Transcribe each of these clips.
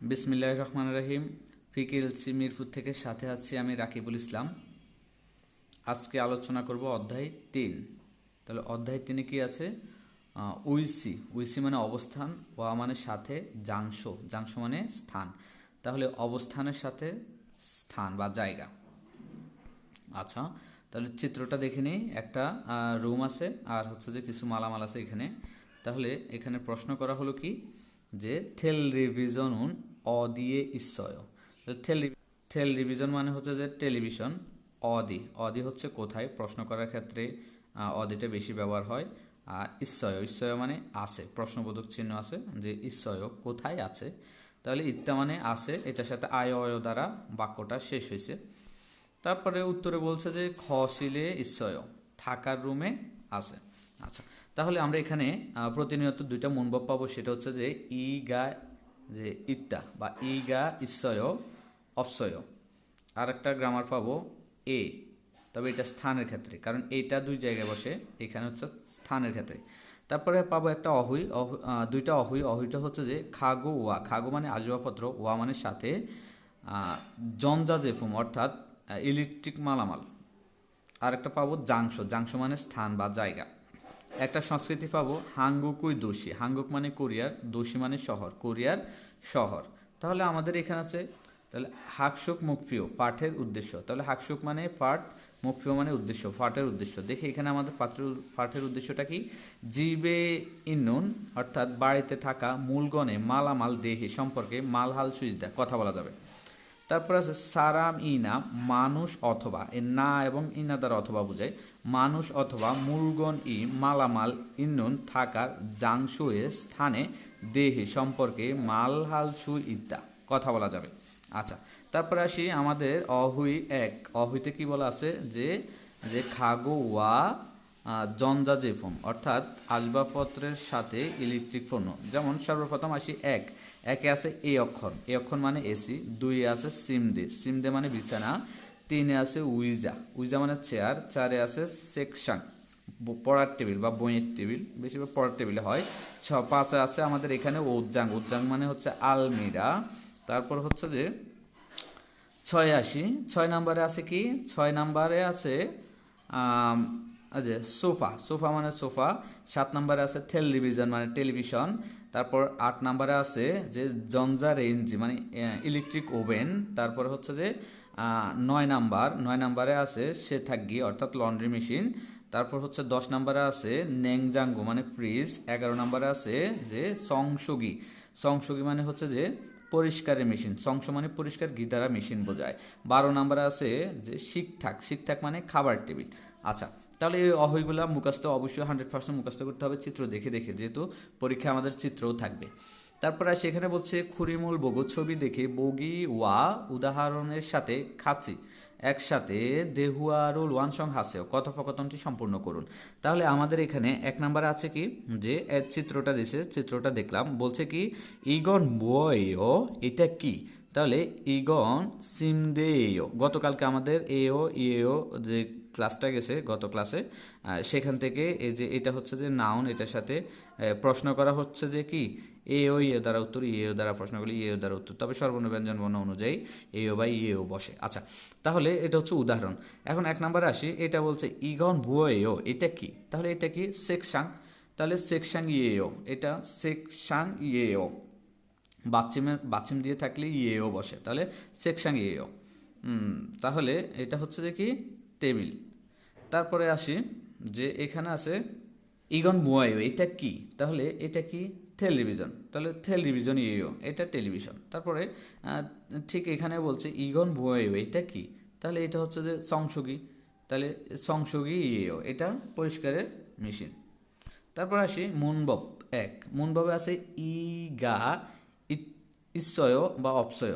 বিসমিল্লাহির রহমানির রহিম। ফিকিলসি মিরপুর থেকে সাথে আছি আমি রাকিবুল ইসলাম। আজকে আলোচনা করব অধ্যায় ৩। তাহলে অধ্যায় ৩-এ কি আছে? উইসি। উইসি মানে অবস্থান, ওয়া মানে সাথে, জাংশ, জাংশ মানে স্থান। তাহলে অবস্থানের সাথে স্থান বা জায়গা। আচ্ছা, তাহলে চিত্রটা দেখে নিই। একটা রুম আছে আর হচ্ছে যে কিছু মালামাল আছে এখানে। তাহলে এখানে প্রশ্ন করা হলো কি যে থেল রিভিজন উন অদিয়ে ইসয়। থেল রিভিজন মানে হচ্ছে যে টেলিভিশন। অদি অদি হচ্ছে কোথায়, প্রশ্ন করার ক্ষেত্রে অদিটা বেশি ব্যবহার হয়। আর ইসয় ইসয় মানে আছে, প্রশ্নবোধক চিহ্ন আছে যে ইসয় কোথায় আছে। তাহলে ইত্যা মানে আছে, এটার সাথে আয় অয় দ্বারা বাক্যটা শেষ হয়েছে। তারপরে উত্তরে বলছে যে খসিলে ইসয় থাকার রুমে আছে। আচ্ছা, তাহলে আমরা এখানে প্রতিনিয়ত দুইটা মূলভাব পাবো, সেটা হচ্ছে যে ই গা, যে ইত্যা বা ই গা ইসয় অপসয়। আর একটা গ্রামার পাবো এ, তবে এটা স্থানের ক্ষেত্রে, কারণ এইটা দুই জায়গায় বসে, এখানে হচ্ছে স্থানের ক্ষেত্রে। তারপরে পাবো একটা অহুই, দুইটা অহুই। অহুইটা হচ্ছে যে খাগো ওয়া, খাগো মানে আসবাবপত্র, ওয়া মানে সাথে, জঞ্জা জেফুম অর্থাৎ ইলেকট্রিক মালামাল। আর একটা পাবো জাংশ, জাংশ মানে স্থান বা জায়গা। একটা সংস্কৃতি পাবো হাঙ্গুকুই দোষী, হাঙ্গুক মানে কোরিয়ার, দোষী মানে শহর, কোরিয়ার শহর। তাহলে আমাদের এখানে আছে, তাহলে হাকসুক মুখফিও পাঠের উদ্দেশ্য। তাহলে হাকসুক মানে পাঠ, মুখফিও মানে উদ্দেশ্য, পাঠের উদ্দেশ্য। দেখি এখানে আমাদের পাঠের উদ্দেশ্যটা কি? জিবে ইন্নুন অর্থাৎ বাড়িতে থাকা মূলগণে মালামাল দেহে সম্পর্কে মালহাল সুইজদা কথা বলা যাবে। তারপর আছে সারাম ইনা মানুষ অথবা, এ না এবং ইনা দ্বারা অথবা বোঝায় মানুষ অথবা মূলগণ ই মালামাল ইন্নুন থাকার জাংশুয়ে স্থানে দেহে সম্পর্কে মালহালসু ইত্যা কথা বলা যাবে। আচ্ছা, তারপরে আসি আমাদের অহুই এক। অহুইতে কি বলা আছে যে যে খাগো ওয়া জঞ্জা জেফুম অর্থাৎ আসবাবপত্রের সাথে ইলেকট্রিক পণ্য। যেমন সর্বপ্রথম আসি এক, একে আছে এ অক্ষর, এ অক্ষর মানে এসি। দুই আছে সিমদে, সিমদে মানে বিছানা। তিনে আছে উইজা, উইজা মানে চেয়ার। চারে আছে সেকশন, পড়ার টেবিল বা বইয়ের টেবিল, বেশিরভাগ পড়ার টেবিলে হয়। পাঁচে আছে আমাদের এখানে উজ্জাং, উজ্জাং মানে হচ্ছে আলমিরা। তারপর হচ্ছে যে ছয় আসি, ছয় নাম্বারে আছে কি? ছয় নাম্বারে আছে যে সোফা, সোফা মানে সোফা। সাত নাম্বারে আছে টেলিভিশন মানে টেলিভিশন। তারপর আট নাম্বারে আছে যে জঞ্জা রেঞ্জ মানে ইলেকট্রিক ওভেন। তারপর হচ্ছে যে নয় নাম্বারে আছে সেথাগ্গি অর্থাৎ লন্ড্রি মেশিন। তারপর হচ্ছে 10 নাম্বারে আছে নেংজাঙ্গু মানে ফ্রিজ। 11 নাম্বারে আছে যে সংসগি, সংসগি মানে হচ্ছে যে পরিষ্কারের মেশিন, সংস মানে পরিষ্কার, ঘি দ্বারা মেশিন বোঝায়। 12 নাম্বারে আছে যে শিকঠাক, শিকঠাক মানে খাবার টেবিল। আচ্ছা, তাহলে এই অহৈগুলা মুখস্থ অবশ্যই 100% মুখস্থ করতে হবে চিত্র দেখে দেখে, যেহেতু পরীক্ষায় আমাদের চিত্রও থাকবে। তারপরে সেখানে বলছে খুরিমুল বগু ছবি দেখে বগি ওয়া উদাহরণের সাথে খাচ্ছি একসাথে দেহুয়ারুল ওয়ানসং হাসেও কথোপকথনটি সম্পূর্ণ করুন। তাহলে আমাদের এখানে এক নম্বরে আছে কি যে চিত্রটা দিছে, চিত্রটা দেখলাম, বলছে কি ইগন বয়ও, এটা কি? তাহলে ইগন সিমদেও, গতকালকে আমাদের এও ইয়েও যে ক্লাসটা গেছে গত ক্লাসে, সেখান থেকে এই যে এটা হচ্ছে যে নাউন, এটার সাথে প্রশ্ন করা হচ্ছে যে কি এও ইয়ে দ্বারা উত্তর, ইয়েও দ্বারা প্রশ্ন করলে ইয়েও দ্বারা উত্তর, তবে সর্বর্ণ ব্যঞ্জন বর্ণ অনুযায়ী এও বা ইয়েও বসে। আচ্ছা, তাহলে এটা হচ্ছে উদাহরণ। এখন এক নম্বরে আসি, এটা বলছে ইগন ভুয়েও, এটা কি? তাহলে এটা কি সেকশাং, তাহলে সেকশাং ইয়েও, এটা সেকশাং ইয়েও, বাচ্চিম দিয়ে থাকলে ইয়েও বসে, তাহলে সেকশাং ইয়েও। তাহলে এটা হচ্ছে যে কি টেবিল। তারপরে আসি যে এখানে আছে ইগন বুয়াইও, এটা কি? তাহলে এটা কি টেলিভিশন, তাহলে টেলিভিশন ইয়েও, এটা টেলিভিশন। তারপরে ঠিক এখানে বলছে ইগন বুয়াইও, এটা কি? তাহলে এটা হচ্ছে যে সংসগী, তাহলে সংসগী ইয়েও, এটা পরিষ্কারের মেশিন। তারপর আসি মুনবব এক, মুনববে আছে ইগা ইসয় বা অপসয়।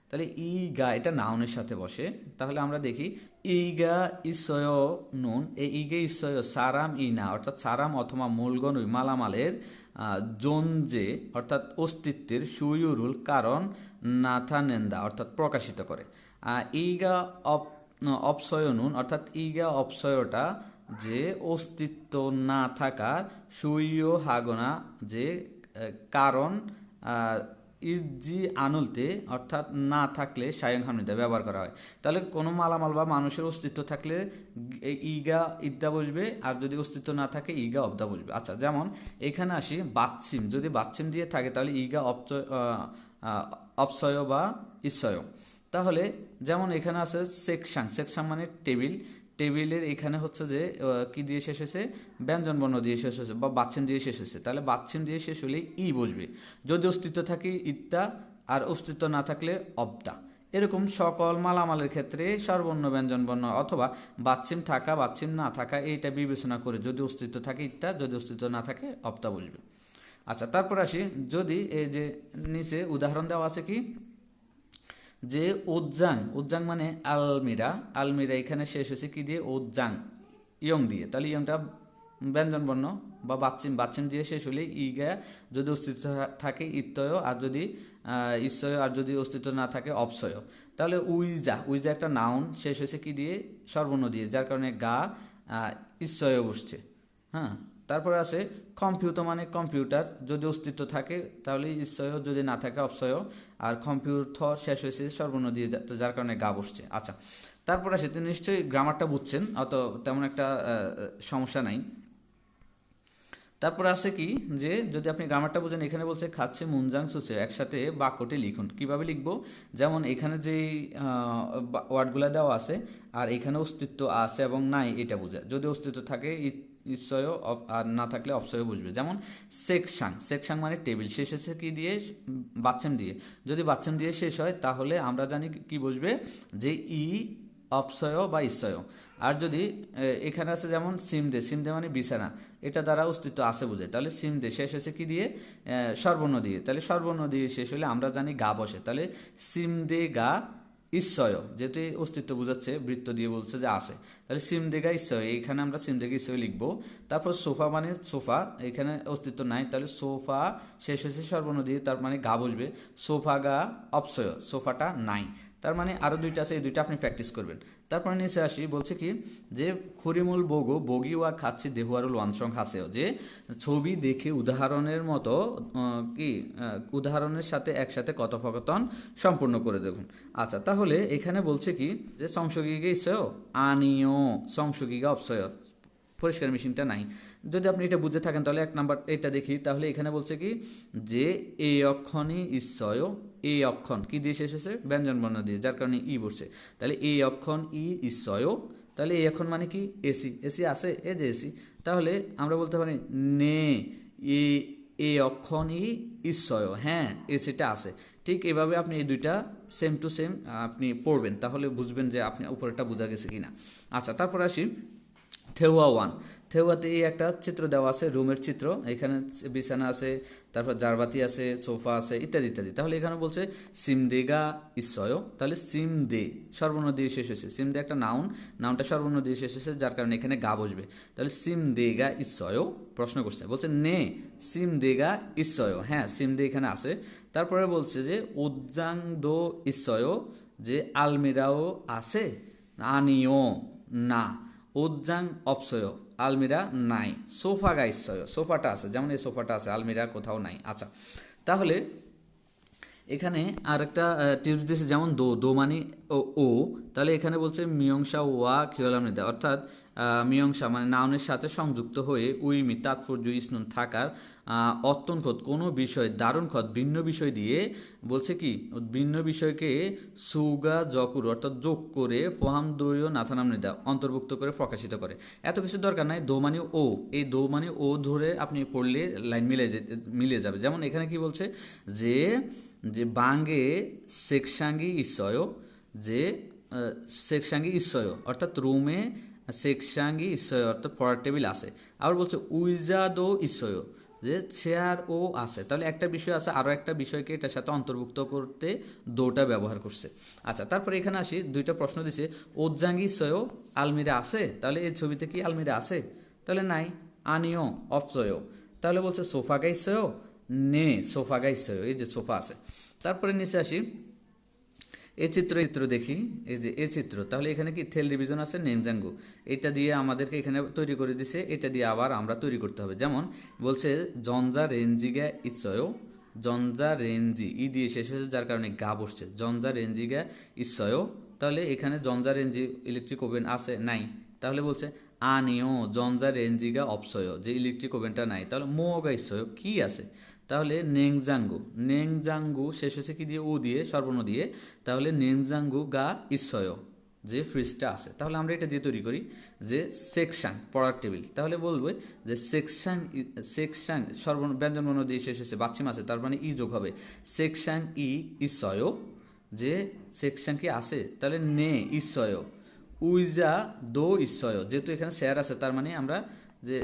তাহলে ইগা এটা নাউনের সাথে বসে। তাহলে আমরা দেখি ইগা ইসয় নুন, এই ইগে ইসয় সারাম ইনা অর্থাৎ সারাম অথবা মূলগণ মালামালের জোনজে অর্থাৎ অস্তিত্বের সুয়ুরুল কারণ নাথানেন্দা অর্থাৎ প্রকাশিত করে। ইগা অপসয় নুন অর্থাৎ ইগা অপসয়টা যে অস্তিত্ব না থাকার সুইয় হাগনা যে কারণ ইজি আনুলতে অর্থাৎ না থাকলে সায়ং হামনিদা ব্যবহার করা হয়। তাহলে কোনো মালামাল বা মানুষের অস্তিত্ব থাকলে ইগা ইদ্দা বসবে, আর যদি অস্তিত্ব না থাকে ইগা অবদা বসবে। আচ্ছা, যেমন এখানে আসি বাচ্ছিম, যদি বাচ্ছিম দিয়ে থাকে তাহলে ইগা অপসয় বা ইস্সয়। তাহলে যেমন এখানে আছে সেকশাং, সেকশাং মানে টেবিল, টেবিলের এখানে হচ্ছে যে কি দিয়ে শেষ হয়েছে, ব্যঞ্জন বর্ণ দিয়ে শেষ হয়েছে বা বাচ্ছিম দিয়ে শেষ হয়েছে, তাহলে বাচ্ছিম দিয়ে শেষ হলে ই বসবে, যদি অস্তিত্ব থাকে ইত্তা, আর অস্তিত্ব না থাকলে অবদা। এরকম সকল মালামালের ক্ষেত্রে স্বরবর্ণ ব্যঞ্জন বর্ণ অথবা বাচ্ছিম থাকা বাচ্ছিম না থাকা এইটা বিবেচনা করে যদি অস্তিত্ব থাকে ইত্তা, যদি অস্তিত্ব না থাকে অবদা বসবে। আচ্ছা, তারপর আসি, যদি এই যে নিচে উদাহরণ দেওয়া আছে কি, যে উজ্জাং, উজ্জাং মানে আলমিরা, আলমিরা এখানে শেষ হয়েছে কি দিয়ে, উজ্জাং ইয়ং দিয়ে, তাহলে ইয়ংটা ব্যঞ্জন বর্ণ বা বাচ্চিম, বাচ্চিম দিয়ে শেষ হলে ইগা যদি অস্তিত্ব থাকে ইত্যয়, আর যদি ইস্সয়, আর যদি অস্তিত্ব না থাকে অপসয়। তাহলে উইজা, উইজা একটা নাউন শেষ হয়েছে কি দিয়ে, স্বরবর্ণ দিয়ে, যার কারণে গা ইস্সয় বসছে। হ্যাঁ, তারপরে আছে কম্পিউটার মানে কম্পিউটার, যদি অস্তিত্ব থাকে তাহলে ইস্সয়, যদি না থাকে অপসয়, আর কম্পিউটার শেষ হয়েছে স্বরবর্ণ দিয়ে, যার কারণে গা বসছে। আচ্ছা, তারপর আসে, তিনি নিশ্চয়ই গ্রামারটা বুঝছেন, অত তেমন একটা সমস্যা নাই। তারপর আছে কি, যে যদি আপনি গ্রামারটা বুঝেন, এখানে বলছে খাচ্ছে মুনজাং সুসে, একসাথে বাক্যটি লিখুন। কিভাবে লিখবো, যেমন এখানে যে ওয়ার্ডগুলো দেওয়া আছে আর এখানে অস্তিত্ব আছে এবং নাই এটা বোঝায়, যদি অস্তিত্ব থাকে ইস্সয়, আর না থাকলে অপসয় বুঝবে। যেমন সেকশাং, সেকশাং মানে টেবিল, শেষ হয়েছে কি দিয়ে, বাচ্চাম দিয়ে, যদি বাচ্চাম দিয়ে শেষ হয় তাহলে আমরা জানি কি বসবে, যে ই অপসয় বা ইস্সয়। আর যদি এখানে আছে যেমন সিমদে, সিমদে মানে বিছানা, এটা দ্বারা অস্তিত্ব আছে বোঝায়, তাহলে সিমদে শেষ হয়েছে কি দিয়ে, স্বরবর্ণ দিয়ে, তাহলে স্বরবর্ণ দিয়ে শেষ হলে আমরা জানি গা বসে, তাহলে সিমদে গা ইস্সয়, যেহেতু অস্তিত্ব বোঝাচ্ছে বৃত্ত দিয়ে বলছে যে আছে, তাহলে সিমদেগা ইস্সয়, এইখানে আমরা সিমদেগা ইস্সয় লিখবো। তারপর সোফা মানে সোফা, এখানে অস্তিত্ব নাই, তাহলে সোফা শেষ হয়েছে স্বরবর্ণ দিয়ে, তার মানে গা বসবে, সোফা গা অপসয়, সোফাটা নাই। তার মানে আরও দুইটা আছে, এই দুইটা আপনি প্র্যাকটিস করবেন। তারপরে নিচে আসি, বলছে কি, যে খুরিমুল বগো বগি ওয়া খাচ্ছি দেহুয়ারুল ওয়ানসং হাসেও, যে ছবি দেখে উদাহরণের মতো কি উদাহরণের সাথে একসাথে কথোপকথন সম্পূর্ণ করে দেখুন। আচ্ছা, তাহলে এখানে বলছে কি, যে সংসগিগে ইসয় আনিও, সংসগিগা অপসয়, পরিষ্কার মেশিনটা নাই। যদি আপনি এটা বুঝে থাকেন তাহলে এক নাম্বার এটা দেখি, তাহলে এখানে বলছে কি, যে এই অক্ষণই ইস্সয়, এই অক্ষণ কি দিয়ে শেষ হয়েছে, ব্যঞ্জন বর্ণ দিয়ে, যার কারণে ই বসছে, তাহলে এই অক্ষণ ই ইস্সয়, তাহলে এই অক্ষণ মানে কি, এসি, এসি আছে, এ যে এসি, তাহলে আমরা বলতে পারি নে এই অক্ষণ ই ইস্সয়, হ্যাঁ এসিটা আছে। ঠিক এভাবে আপনি এই দুইটা সেম টু সেম আপনি পড়বেন, তাহলে বুঝবেন যে আপনি উপরেরটা বোঝা গেছে কিনা। আচ্ছা, তারপর আসি থেওয়া ওয়ান, থেওয়াতে এই একটা চিত্র দেওয়া আছে, রুমের চিত্র, এখানে বিছানা আছে, তারপর জারবাতি আছে, সোফা আছে, ইত্যাদি ইত্যাদি। তাহলে এখানে বলছে সিমদেগা ইস্সয়, তাহলে সিমদে স্বরবর্ণ দিয়ে শেষ হয়েছে, সিমদে একটা নাউন, নাউনটা স্বরবর্ণ দিয়ে শেষ হয়েছে, যার কারণে এখানে গা বসবে, তাহলে সিমদেগা ইস্সয়। প্রশ্ন করছে, বলছে নে সিমদেগা ইস্সয়, হ্যাঁ সিমদে এখানে আছে। তারপরে বলছে যে উজ্জাং দো ইস্সয়, যে আলমিরাও আছে, আনিও না, উজ্জাং অপসয়, আলমিরা নাই, সোফা গাইসয়, সোফাটা আছে, যেমন এই সোফাটা আছে, আলমিরা কোথাও নাই। আচ্ছা, তাহলে এখানে আর একটা টিপস দিয়েছে, যেমন দো, দো মানে ও, তাহলে এখানে বলছে মিয়ংসা ওয়া খিওলামনিদা, অর্থাৎ মিয়ংসা মানে নাউনের সাথে সংযুক্ত হয়ে উইমি তাৎপর্য ইসনুন থাকার অত্যন্তখত কোনো বিষয় দারুণ খত ভিন্ন বিষয় দিয়ে বলছে কি, ভিন্ন বিষয়কে সুগা জকুর অর্থাৎ যোগ করে ফোহাম দৈয় নাথানামনিদা অন্তর্ভুক্ত করে প্রকাশিত করে। এত কিছু দরকার নাই, দো মানে ও, এই দো মানে ও ধরে আপনি পড়লে লাইন মিলে যাবে। যেমন এখানে কি বলছে, যে বাঙ্গে সেকসাঙ্গি ইস্সয়, যে সেকসাঙ্গি ইস্সয় অর্থাৎ রুমে সেকসাঙ্গি ইস্সয় অর্থাৎ পড়ার টেবিল আছে। আবার বলছে উইজাদো ইস্সয়, যে চেয়ার ও আছে, তাহলে একটা বিষয় আছে, আরও একটা বিষয়কে এটার সাথে অন্তর্ভুক্ত করতে দোটা ব্যবহার করছে। আচ্ছা, তারপরে এখানে আসি, দুইটা প্রশ্ন দিছে, ওজ্জাঙ্গি ইস্সয় আলমিরা আছে, তাহলে এই ছবিতে কি আলমিরা আছে, তাহলে নাই, আনিও অপসয়, তাহলে বলছে সোফা গাইসয়, নে সোফা গাইসয়, এই যে সোফা আছে। তারপরে নিচে আসি, এই চিত্র দেখি, এই যে এই চিত্র, তাহলে এখানে কি থেল ডিভিশন আছে, নেনজাঙ্গু, এটা দিয়ে আমাদেরকে এখানে তৈরি করে দিছে, এটা দিয়ে আবার আমরা তৈরি করতে হবে। যেমন বলছে জঞ্জা রেঞ্জিগা ইচ্ছয়, জঞ্জা রেঞ্জি ই দিয়ে শেষ হয়েছে, যার কারণে গা বসছে, জঞ্জা রেঞ্জি গা ইসয়। তাহলে এখানে জঞ্জা রেঞ্জি ইলেকট্রিক ওভেন আছে নাই, তাহলে বলছে আনিও জঞ্জা রেঞ্জিগা অপসয়, যে ইলেকট্রিক ওভেনটা নাই, তাহলে মোগা ইসয় কি আছে, তাহলে নেংজাঙ্গু, নেংজাঙ্গু শেষ হয়েছে কি দিয়ে, ও দিয়ে, সর্বর্ণ দিয়ে, তাহলে নেংজাঙ্গু গা ইসয়, যে ফ্রিজটা আছে। তাহলে আমরা এটা দিয়ে তৈরি করি যে সেকশন, পড়ার টেবিল, তাহলে বলবে যে সেকশন, সেকশন সর্বর্ণ ব্যঞ্জনবর্ণ দিয়ে শেষ হয়েছে, বাচ্চিম আছে, তার মানে ই যোগ হবে, সেকশন ই ইসয়, যে সেকশন কি আছে, তাহলে নে ইসয়, উইজা দো ইসয়, যেহেতু এখানে শেয়ার আছে তার মানে আমরা যে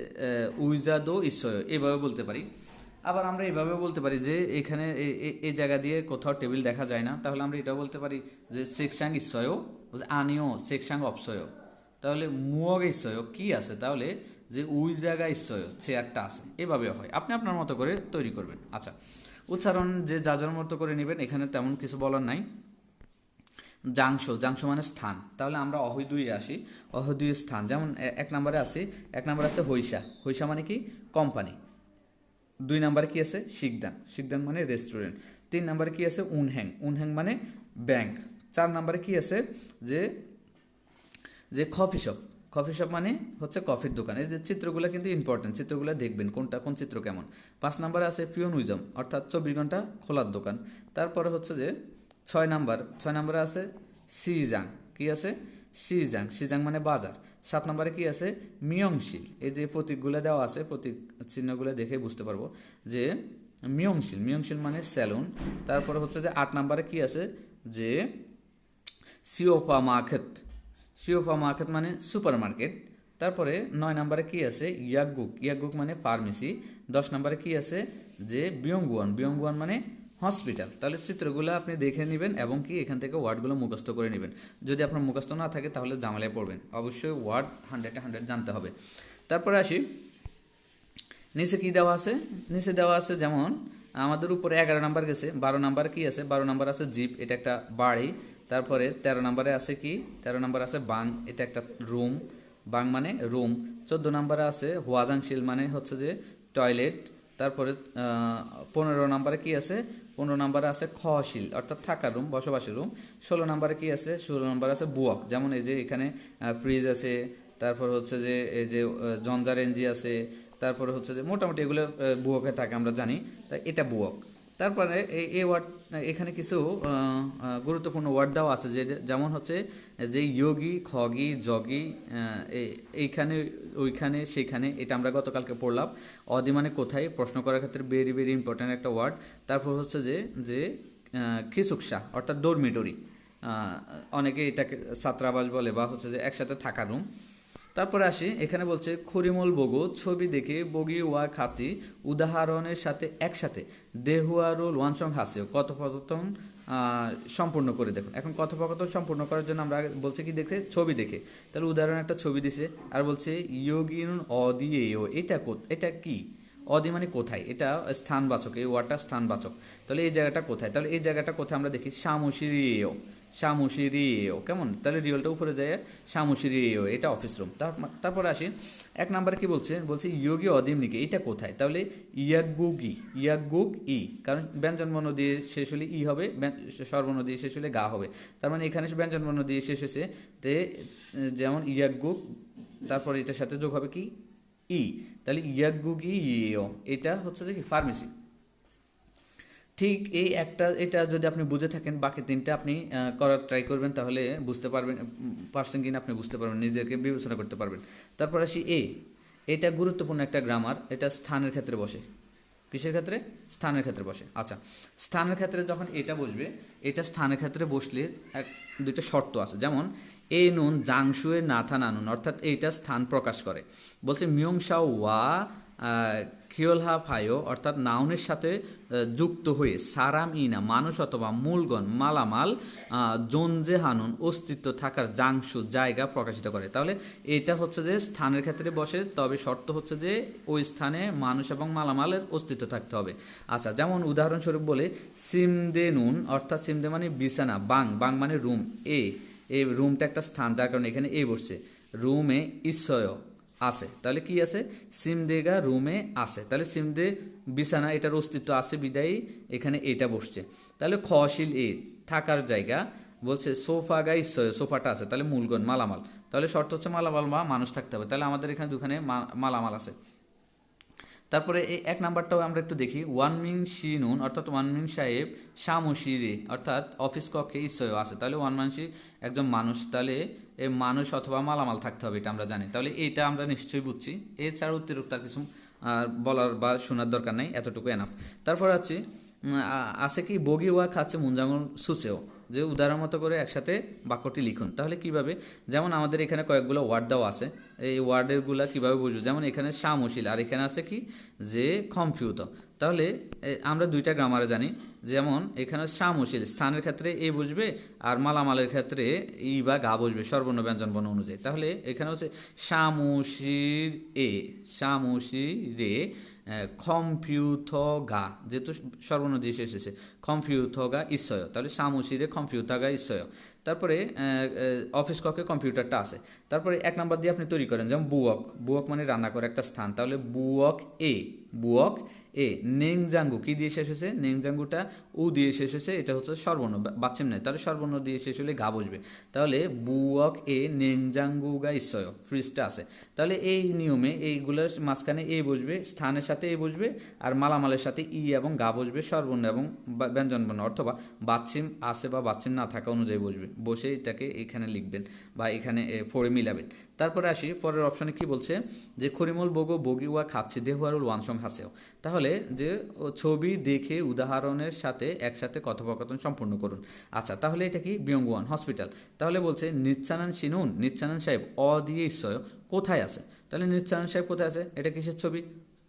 উইজা দো ইসয় এইভাবে বলতে পারি। আবার আমরা এইভাবে বলতে পারি যে এখানে এই জায়গা দিয়ে কোথাও টেবিল দেখা যায় না, তাহলে আমরা এটাও বলতে পারি যে সেকশাং ইসয় আনিও সেকশাং অপসয়, তাহলে মুয়গ ইসয় কি আছে, তাহলে যে উই জায়গা ইসয় চেয়ারটা আছে, এভাবে হয়। আপনি আপনার মতো করে তৈরি করবেন। আচ্ছা, উচ্চারণ যে যার মতো করে নেবেন, এখানে তেমন কিছু বলার নাই। জাংশ, জাংশ মানে স্থান, তাহলে আমরা অহৈদুই আসি, অহৈদুই স্থান, যেমন এক নম্বরে আসি, এক নম্বরে আছে হৈসা, হৈসা মানে কি কোম্পানি। 2 নম্বরে কি আছে শিকদাং, শিকদাং মানে রেস্টুরেন্ট। 3 নম্বরে কি আছে উনহ্যাং, উনহ্যাং মানে ব্যাংক। 4 নম্বরে কি আছে যে যে কফি শপ, কফি শপ মানে হচ্ছে কফির দোকান। এই যে চিত্রগুলো কিন্তু ইম্পর্টেন্ট, চিত্রগুলো দেখবেন কোনটা কোন চিত্র কেমন। 5 নম্বরে আছে পিওনুইজম, অর্থাৎ 24 ঘন্টা খোলার দোকান। তারপরে হচ্ছে যে 6 নম্বরে আছে সিজাং, কি আছে সিজাং, সিজাং মানে বাজার। 7 নম্বরে কি আছে মিয়ংশিল, এই যে প্রতীকগুলো দেওয়া আছে, প্রতীক চিহ্নগুলো দেখে বুঝতে পারবো যে মিয়ংশিল, মিয়ংশিল মানে স্যালুন। তারপরে হচ্ছে যে 8 নম্বরে কি আছে যে সিওফা মার্কেট, সিওফা মার্কেট মানে সুপার মার্কেট। তারপরে 9 নম্বরে কি আছে ইয়াগুক, ইয়াগুক মানে ফার্মেসি। 10 নম্বরে কি আছে যে বিয়ংগুয়ান, বিয়ংগুয়ান মানে হসপিটাল। তাহলে চিত্রগুলো আপনি দেখে নেবেন এবং কি এখান থেকে ওয়ার্ডগুলো মুখস্থ করে নেবেন। যদি আপনার মুখস্থ না থাকে তাহলে ঝামেলায় পড়বেন, অবশ্যই ওয়ার্ড 100 জানতে হবে। তারপরে আসি নিচে কি দেওয়া আছে, নিচে দেওয়া আছে যেমন আমাদের উপরে 11 নম্বর গেছে, 12 নম্বর কি আছে, 12 নম্বর আছে জিপ, এটা একটা বাড়ি। তারপরে 13 নম্বরে আছে কি, 13 নম্বর আছে বাং, এটা একটা রুম, বাং মানে রুম। 14 নম্বরে আছে হুয়াজাংশিল মানে হচ্ছে যে টয়লেট। তারপরে 15 নম্বরে কি আছে, 15 নম্বরে আছে খশিল অর্থাৎ থাকার রুম, বসবাসের রুম। 16 নম্বরে কি আছে, 16 নম্বরে আছে বুয়ক, যেমন এই যে এখানে ফ্রিজ আছে, তারপর হচ্ছে যে এই যে জঞ্জার এনজি আছে, তারপরে হচ্ছে যে মোটামুটি এগুলো বুয়কে থাকে আমরা জানি, তাই এটা বুয়ক। তারপরে এই ওয়ার্ড এখানে কিছু গুরুত্বপূর্ণ ওয়ার্ড দেওয়া আছে, যে যেমন হচ্ছে যে ইয়োগি, খগি, জগি, এইখানে ওইখানে সেখানে, এটা আমরা গতকালকে পড়লাম। অদি মানে কোথায়, প্রশ্ন করার ক্ষেত্রে ভেরি ভেরি ইম্পর্ট্যান্ট একটা ওয়ার্ড। তারপর হচ্ছে যে যে খিসুকসা অর্থাৎ ডোরমিটরি, অনেকে এটাকে ছাত্রাবাস বলে বা হচ্ছে যে একসাথে থাকা রুম। তারপরে আসি, এখানে বলছে খরিমল বগো ছবি দেখে বগি ওয়া খাতি উদাহরণের সাথে একসাথে দেহুয়ারুল ওয়ানসং হাসিও কথোপকথন সম্পূর্ণ করে দেখুন। এখন কথোপকথন সম্পূর্ণ করার জন্য আমরা বলছি কি দেখে ছবি দেখে, তাহলে উদাহরণ একটা ছবি দিছে, আর বলছে ইয়োগিন অদিয়েও, এটা কি, অদি মানে কোথায়, এটা স্থানবাচক, এই ওয়ার্ডটা স্থানবাচক। তাহলে এই জায়গাটা কোথায়, তাহলে এই জায়গাটা কোথায় আমরা দেখি সামুশিরিও, সামুশিরিও কেমন, তাহলে রিয়েলটা উপরে যায় সামুশিরিও, এটা অফিস রুম। তারপরে আসি 1 নাম্বার কি বলছে, বলছে ইয়োগি অদিমনিকে, এটা কোথায়, তাহলে ইয়াগুগি, ইয়াগুগ ই, কারণ ব্যঞ্জনবর্ণ দিয়ে শেষ হলে ই হবে, স্বরবর্ণ দিয়ে শেষ হলে গা হবে, তার মানে এখানে ব্যঞ্জনবর্ণ দিয়ে শেষ হয়েছে, তে যেমন ইয়াগুগ, তারপরে এটার সাথে যোগ হবে কি ই, তাহলে ইয়াগুগি ইও, এটা হচ্ছে যে কি ফার্মেসি। ঠিক এই একটা, এটা যদি আপনি বুঝে থাকেন, বাকি 3টা আপনি করার ট্রাই করবেন, তাহলে বুঝতে পারবেন, পারছেন কিনা আপনি বুঝতে পারবেন, নিজেকে বিবেচনা করতে পারবেন। তারপর আসি এটা গুরুত্বপূর্ণ একটা গ্রামার, এটা স্থানের ক্ষেত্রে বসে, কিসের ক্ষেত্রে, স্থানের ক্ষেত্রে বসে। আচ্ছা, স্থানের ক্ষেত্রে যখন এটা বসবে, এটা স্থানের ক্ষেত্রে বসলে 2টা শর্ত আছে, যেমন এ নুন জাংশুয়ে নাথা নানুন, অর্থাৎ এইটা স্থান প্রকাশ করে। বলছে মিয়ংশাও ওয়া খিওলহা ফায়ো, অর্থাৎ নাউনের সাথে যুক্ত হয়ে সারাম ইনা মানুষ অথবা মূলগণ মালামাল জোনজে হানুন অস্তিত্ব থাকার জাংশু জায়গা প্রকাশিত করে। তাহলে এটা হচ্ছে যে স্থানের ক্ষেত্রে বসে, তবে শর্ত হচ্ছে যে ওই স্থানে মানুষ এবং মালামালের অস্তিত্ব থাকতে হবে। আচ্ছা, যেমন উদাহরণস্বরূপ বলে সিমদে নুন, অর্থাৎ সিমদে মানে বিছানা, বাং, বাং মানে রুম, এই রুমটা একটা স্থান, যার কারণে এখানে বসছে, রুমে ইসয়, আছে, তাহলে কি আছে, সিমদেগা রুমে আছে, তাহলে সিমদে বিছানা, এটার অস্তিত্ব আছে বিদায়ী এখানে এটা বসছে। তাহলে খশিল এ থাকার জায়গা, বলছে সোফা গা ইসয়, সোফাটা আছে, তাহলে মূলগণ মালামাল, তাহলে শর্ত হচ্ছে মালামাল বা মানুষ থাকতে হবে, তাহলে আমাদের এখানে দুখানে মালামাল আছে। তারপরে এই 1 নাম্বারটাও আমরা একটু দেখি, ওয়ানমিং শিনুন অর্থাৎ ওয়ানমিং সাহেব শামুশিরে অর্থাৎ অফিস কক্ষে ইসয় আছে, তাহলে ওয়ানমানসি একজন মানুষ, তাহলে এই মানুষ অথবা মালামাল থাকতে হবে, এটা আমরা জানি, তাহলে এইটা আমরা নিশ্চয়ই বুঝছি, এছাড়া অতিরিক্ত আর কিছু বলার বা শোনার দরকার নেই, এতটুকু এনাফ। তারপর আছে কি বগি ওয়া খাচ্ছে মুঞ্জাঙ্গন সুচেও, যে উদাহরণ মতো করে একসাথে বাক্যটি লিখুন, তাহলে কিভাবে, যেমন আমাদের এখানে কয়েকগুলো ওয়ার্ড দেওয়া আছে, এই ওয়ার্ডেরগুলো কিভাবে বুঝবো, যেমন এখানে শামুশিল আর এখানে আছে কি যে কম্পিউটার, তাহলে আমরা দুইটা গ্রামারে জানি, যেমন এখানে শামুশিল স্থানের ক্ষেত্রে এ বুঝবে আর মালামালের ক্ষেত্রে ই বা গা বুঝবে সর্বর্ণ ব্যঞ্জন বর্ণ অনুযায়ী, তাহলে এখানে হচ্ছে শামুশির এ শামুশিরে কম্পিউথগা, যেহেতু সর্বর্ণ দিয়ে শেষ এসেছে কম্পিউথগা ইসয়, তাহলে শামুশিরে কম্পিউথাগা ইসয়। তারপরে অফিস কক্ষে কম্পিউটারটা আছে। তারপরে 1 নাম্বার দিয়ে আপনি তৈরি করেন, যেমন বুয়ক, বুয়ক মানে রান্না করার একটা স্থান, তাহলে বুয়ক এ নেংজাঙ্গু কি দিয়ে শেষ হয়েছে, নেংজাঙ্গুটা উ দিয়ে শেষ হয়েছে, এটা হচ্ছে সর্বর্ণ বাচ্চিম নেই, তাহলে সর্বর্ণ দিয়ে শেষ হলে গা বসবে, তাহলে বুয়ক এ নেংজাঙ্গু গা ইসয়, ফ্রিজটা আছে, তাহলে এই নিয়মে এইগুলোর মাঝখানে এ বসবে, স্থানের সাথে এ বসবে আর মালামালের সাথে ই এবং গা বসবে সর্বর্ণ এবং ব্যঞ্জন বর্ণ, অথবা বাচ্চিম আছে বা বাচ্চিম না থাকা অনুযায়ী বসবে, বসে এটাকে এখানে লিখবেন বা এখানে পড়ে মিলাবেন। তারপরে আসি পরের অপশনে কি বলছে, যে খরিমুল বগো বগি ওয়া খাচ্ছে দেহুয়ারুল ওয়ানসং হাসেও, তাহলে যে ছবি দেখে উদাহরণের সাথে একসাথে কথোপকথন সম্পূর্ণ করুন। আচ্ছা, তাহলে এটা কি বিয়ঙ্গুয়ান হসপিটাল, তাহলে বলছে নিচ্ছানন শিনুন, নিচ্ছানন সাহেব দিয়ে ইসয় কোথায় আছে, তাহলে নিচ্ছানন সাহেব কোথায় আছে, এটা কিসের ছবি,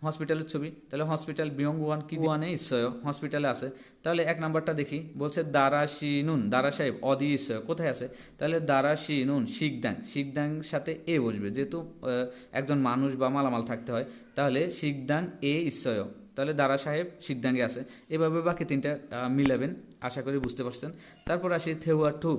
হসপিটালের ছবি, তাহলে হসপিটাল বিয়ঙ্গুয়ান কি ওয়ানে ইসয় হসপিটালে আছে। তাহলে 1 নাম্বারটা দেখি, বলছে দারাশিনুন, দারা সাহেব অদি ইসয় কোথায় আছে, তাহলে দারাশিনুন শিকদাং সাথে এ বসবে, যেহেতু একজন মানুষ বা মালামাল থাকতে হয়, তাহলে শিকদাং এ ইসয়, তাহলে দারা সাহেব শিকদাঙ্গে আছে। এভাবে বাকি 3টা মিলাবেন, আশা করি বুঝতে পারছেন। তারপর আসি থেওয়া টু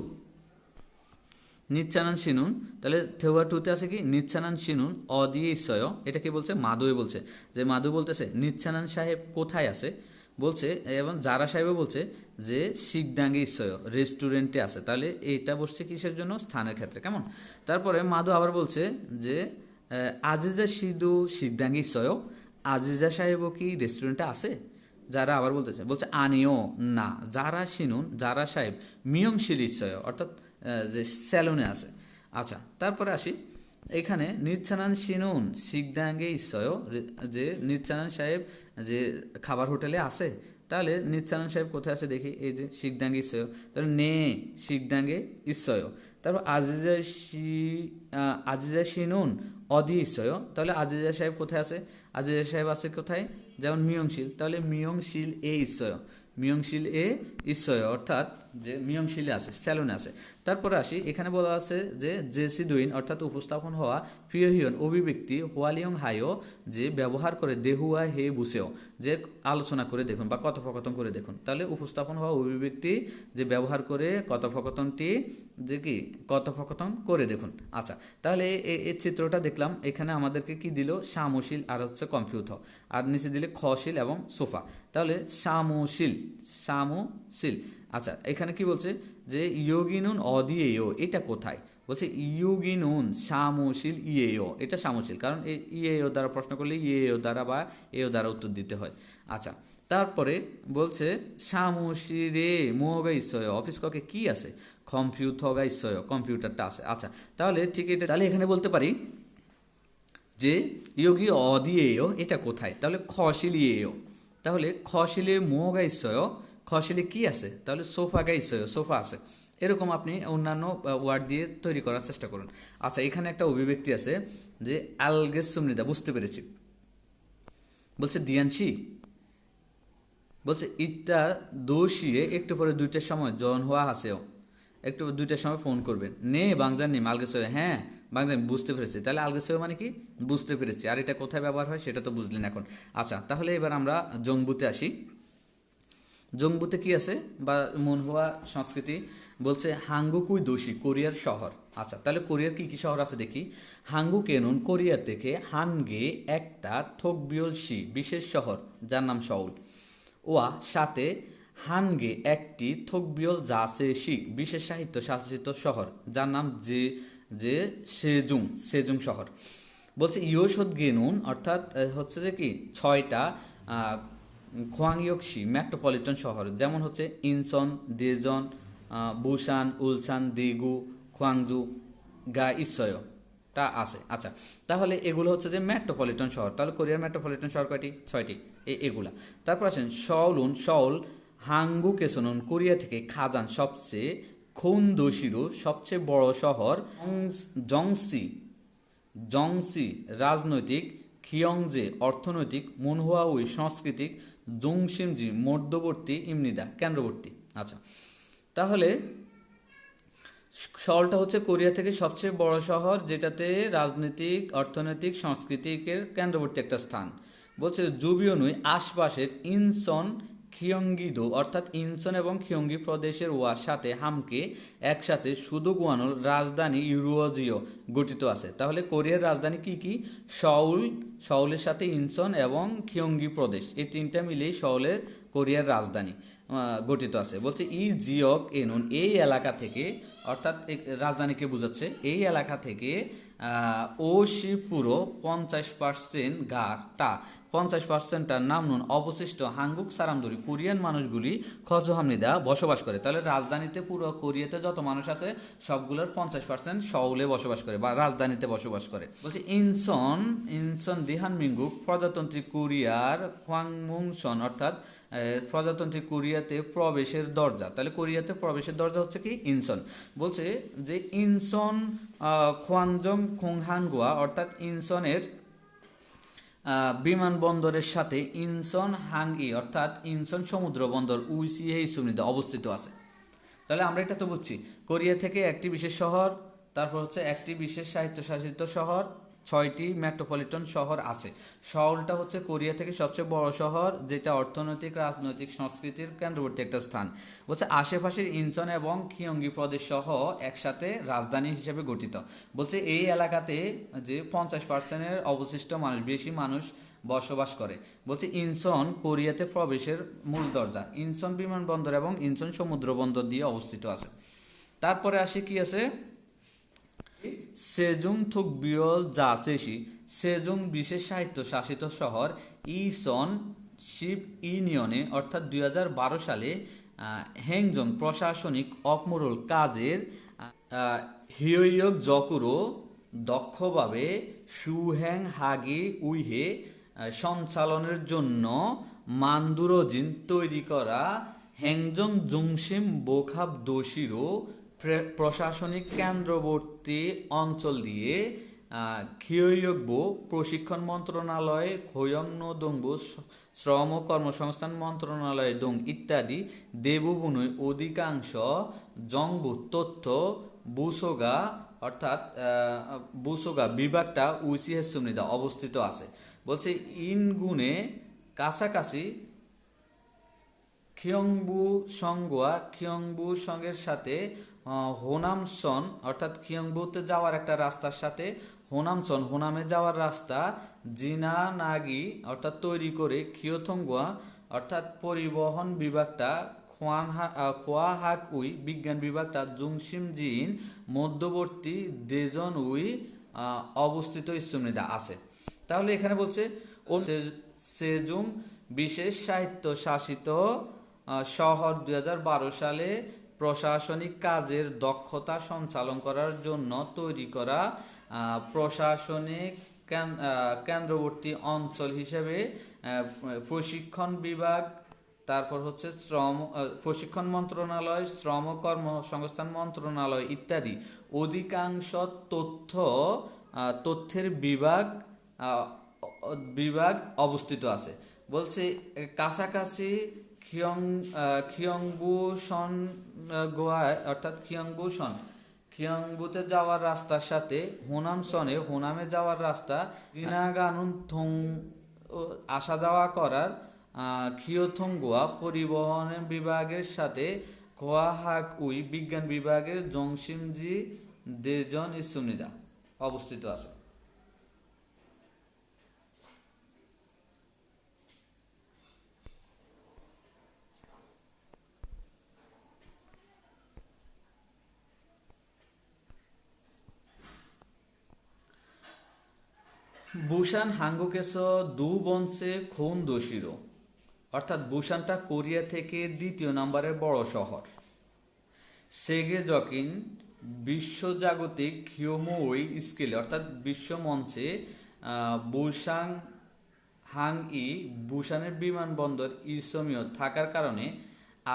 নিচ্ছানন শিনুন, তাহলে থেওয়া টুতে আছে কি নিচ্ছানন শিনুন দিয়ে ইসয়, এটা কি বলছে, মাধুয়ে বলছে, যে মাধু বলতেছে নিচ্ছানন সাহেব কোথায় আছে বলছে, এবং জারা সাহেবও বলছে যে শিকদাঙ্গে ইসয় রেস্টুরেন্টে আছে, তাহলে এইটা বসছে কিসের জন্য, স্থানের ক্ষেত্রে, কেমন। তারপরে মাধু আবার বলছে যে আজিজা সিধু শিকদাঙ্গে ইসয়, আজিজা সাহেবও কি রেস্টুরেন্টে আছে, যারা আবার বলছে আনিও না, যারা শিনুন যারা সাহেব মিয়ংশির ইসয় অর্থাৎ যে স্যালুনে আছে। আচ্ছা, তারপরে আসি এখানে নিচ্ছানান শিনুন শিকদাঙ্গে ইসয়, যে নিচ্ছানান সাহেব যে খাবার হোটেলে আছে, তাহলে নিচ্ছানান সাহেব কোথায় আছে দেখি, এই যে শিকদাঙ্গে ইসয়, তাহলে নে শিকদাঙ্গে ইসয়। তারপর আজিজা শিনুন অধি ইসয়, তাহলে আজিজা সাহেব কোথায় আছে, আজিজা সাহেব আছে কোথায়, যেমন মিয়ংশিল, তাহলে মিয়ংশিল এ ইসয়, মিয়ংশিল এ ইসয় অর্থাৎ যে মিয়ংশিলে আছে স্যালুনে আছে। তারপরে আসি এখানে বলা আছে যে জেসি দুইন অর্থাৎ উপস্থাপন হওয়া প্রিয়হিয়ন অভিব্যক্তি হোয়ালিয়ং হাইও, যে ব্যবহার করে দেহুয়া হে বুসেও, যে আলোচনা করে দেখুন বা কথোপকথন করে দেখুন, তাহলে উপস্থাপন হওয়া অভিব্যক্তি যে ব্যবহার করে কথোপকথনটি যে কি কথোপকথন করে দেখুন। আচ্ছা, তাহলে এই চিত্রটা দেখলাম, এখানে আমাদেরকে কি দিল, শামুশিল আর হচ্ছে কম্পিউটার, আর নিচে দিলে খশিল এবং সোফা, তাহলে শামুশিল। আচ্ছা, এখানে কি বলছে যে ইয়োগিনুন অদিয়েও, এটা কোথায়, বলছে ইয়োগিনুন শামুশিল ইয়েও, এটা শামুশিল, কারণ এই ইয়েও দ্বারা প্রশ্ন করলে ইয়েও দ্বারা বা এও দ্বারা উত্তর দিতে হয়। আচ্ছা, তারপরে বলছে শামুশিরে মোহগা ইসয়, অফিস কক্ষে কি আছে, কম্পিউথগা ইসয়, কম্পিউটারটা আছে। আচ্ছা, তাহলে ঠিক এটা, তাহলে এখানে বলতে পারি যে ইয়োগি অদিয়েও এটা কোথায়, তাহলে খশিল ইয়েও, তাহলে খশিলে মোহগা ইসয়, খশিলে কি আছে, তাহলে সোফা গা ইসয়, সোফা আছে। এরকম আপনি অন্যান্য ওয়ার্ড দিয়ে তৈরি করার চেষ্টা করুন। আচ্ছা, এখানে একটা অভিব্যক্তি আছে যে আলগেস সুমনিদা, বুঝতে পেরেছি, বলছে দিয়ানশি, বলছে ইটা দোষিয়ে একটু পরে 2টার সময় জন হওয়া হাসেও, একটু 2টার সময় ফোন করবেন, নে বাংজান নিম আলগেসয়, হ্যাঁ বাংজান বুঝতে পেরেছি, তাহলে আলগেসয় মানে কি বুঝতে পেরেছি, আর এটা কোথায় ব্যবহার হয় সেটা তো বুঝলেন এখন। আচ্ছা, তাহলে এবার আমরা জংবুতে আসি, জংবুতে কি আছে বা মুনহুয়া সংস্কৃতি বলছে হাঙ্গুকুই দোষী কোরিয়ার শহর। আচ্ছা, তাহলে কোরিয়ার কি কি শহর আছে দেখি। হাঙ্গু কেনুন কোরিয়া থেকে হানগে একটা থোকবিয়লসি বিশেষ শহর যার নাম সউল। ওয়া সাথে হানগে একটি থোকবিয়ল জাসেশি বিশেষ সাহিত্য শাসিত শহর যার নাম যে সেজুং শহর। বলছে ইয়োশোদ গেনুন অর্থাৎ হচ্ছে যে কি 6টা খোয়াংইয়কশি মেট্রোপলিটন শহর, যেমন হচ্ছে ইনসন, দেজন, বুসান, উলসান, দেগু, খোয়াংজু, গা ইসয় টা আছে। আচ্ছা, তাহলে এগুলো হচ্ছে যে মেট্রোপলিটন শহর। তাহলে কোরিয়ার মেট্রোপলিটন শহর কয়টি? 6টি। এগুলা। তারপর আসেন সউল হাঙ্গু কেসনুন কোরিয়া থেকে খাজান সবচেয়ে খোনদোশিরো সবচেয়ে বড় শহর। জংসি রাজনৈতিক, খিয়ংজে অর্থনৈতিক, মুনহুয়াউই সাংস্কৃতিক, জংসিমজি মধ্যবর্তী, ইমনিদা কেন্দ্রবর্তী। আচ্ছা, তাহলে সলটা হচ্ছে কোরিয়া থেকে সবচেয়ে বড় শহর, যেটাতে রাজনৈতিক, অর্থনৈতিক, সাংস্কৃতিকের কেন্দ্রবর্তী একটা স্থান। বলছে জুবিয়নুই আশপাশের ইনসন খিয়ঙ্গিদো অর্থাৎ ইনসন এবং খিয়ঙ্গি প্রদেশের ওয়ার সাথে হামকে একসাথে সুদোগুয়ানোর রাজধানী ইউরোজিও গঠিত আছে। তাহলে কোরিয়ার রাজধানী কি কি? সউলের সাথে ইনসন এবং খিয়ঙ্গি প্রদেশ, এই তিনটা মিলেই সউলের কোরিয়ার রাজধানী গঠিত আছে। বলছে ই জিয়ক এনুন এই এলাকা থেকে, অর্থাৎ রাজধানীকে বোঝাচ্ছে, এই এলাকা থেকে ওশিফুরো 50% গাটা 50%টার নাম নুন অবশিষ্ট হাঙ্গুক সারামদুরি কোরিয়ান মানুষগুলি খজহামনিদা বসবাস করে। তাহলে রাজধানীতে পুরো কোরিয়াতে যত মানুষ আছে সবগুলোর 50% সউলে বসবাস করে বা রাজধানীতে বসবাস করে। বলছে ইনসন দিহানমিঙ্গুক প্রজাতান্ত্রিক কোরিয়ার খোয়াংমুংসন অর্থাৎ প্রজাতান্ত্রিক কোরিয়াতে প্রবেশের দরজা। তাহলে কোরিয়াতে প্রবেশের দরজা হচ্ছে কি? ইনসন। বলছে যে ইনসন খোয়ানজং খোংহানগুয়া অর্থাৎ ইনসনের বিমানবন্দরের সাথে ইনসন হাংই অর্থাৎ ইনসন সমুদ্র বন্দর উইসিহে ইসুমনিতে অবস্থিত আছে। তাহলে আমরা এটা তো বুঝছি, কোরিয়া থেকে একটি বিশেষ শহর, তারপর হচ্ছে একটি বিশেষ স্বায়ত্তশাসিত শহর, 6টি মেট্রোপলিটন শহর আছে। সউলটা হচ্ছে কোরিয়া থেকে সবচেয়ে বড় শহর, যেটা অর্থনৈতিক, রাজনৈতিক, সংস্কৃতির কেন্দ্রবর্তী একটা স্থান। বলছে আশেপাশের ইনচন এবং খিয়ঙ্গি প্রদেশ সহ একসাথে রাজধানী হিসেবে গঠিত। বলছে এই এলাকাতে যে 50%-এর অবশিষ্ট মানুষ, বেশি মানুষ বসবাস করে। বলছে ইনচন কোরিয়াতে প্রবেশের মূল দরজা, ইনচন বিমানবন্দর এবং ইনচন সমুদ্র বন্দর দিয়ে অবস্থিত আছে। তারপরে আসে কি আছে? সেজুং থুকবিয়ল জাসেশি সেজুং বিশেষ সাহিত্য শাসিত শহর ইসন শিপ ইউনিয়নে অর্থাৎ 2012 সালে হেংজং প্রশাসনিক অপমূরল কাজের হিয়োইয়ক জকুরো দক্ষভাবে সুহ্যাং হাগি উইহে সঞ্চালনের জন্য মান্দুরোজিন তৈরি করা হ্যাংজং জুংসিম বোখাব দোশিরো প্রশাসনিক কেন্দ্রবর্তী অঞ্চল দিয়ে খিয়োইয়কবো প্রশিক্ষণ মন্ত্রণালয়, খোয়ংনোদংবো শ্রম ও কর্মসংস্থান মন্ত্রণালয় দং ইত্যাদি দেবভূমি অধিকাংশ জংবু তথ্য বুসোগা অর্থাৎ বুসোগা বিভাগটা উইসিহেসুমনিদা অবস্থিত আছে। বলছে ইনগুনে কাছাকাছি খিয়ংবু সঙ্গের সাথে হোনামসন অর্থাৎ খিয়ংবুতে যাওয়ার একটা রাস্তার সাথে হোনামে যাওয়ার রাস্তা জিনানাগি অর্থাৎ তৈরি করে খিয়োথংগুয়া অর্থাৎ পরিবহন বিভাগটা খোয়াহাক উই বিজ্ঞান বিভাগটা জুংসিমজিন মধ্যবর্তী দেজন উই অবস্থিত ইসুমনিদা আছে। তাহলে এখানে বলছে সেজুং বিশেষ স্বায়ত্ত শাসিত শহর 2012 সালে প্রশাসনিক কাজের দক্ষতা সঞ্চালন করার জন্য তৈরি করা প্রশাসনিক কেন্দ্রবর্তী অঞ্চল হিসেবে প্রশিক্ষণ বিভাগ, তারপর হচ্ছে প্রশিক্ষণ মন্ত্রণালয়, শ্রম কর্মসংস্থান মন্ত্রণালয় ইত্যাদি অধিকাংশ তথ্যের বিভাগ অবস্থিত আছে। বলছে কাছাকাছি খিয়ংবুসন গোয়ায় অর্থাৎ খিয়ংবুতে যাওয়ার রাস্তার সাথে হোনামে যাওয়ার রাস্তা জিনাগানুন থং আসা যাওয়া করার খিওথংগুয়া পরিবহন বিভাগের সাথে কোয়াহাক উই বিজ্ঞান বিভাগের জংশিমজি দেজন ইসুনিদা অবস্থিত আছে। বুসান হাঙ্গুকেস দু বনসে খুন দোষিরো, অর্থাৎ বুসানটা কোরিয়া থেকে দ্বিতীয় নম্বরের বড় শহর। সেগে জকিন বিশ্বজাগতিক হিউমোই স্কেলে অর্থাৎ বিশ্ব মঞ্চে বুসান হাং ই বুসানের বিমানবন্দর ইসমীয় থাকার কারণে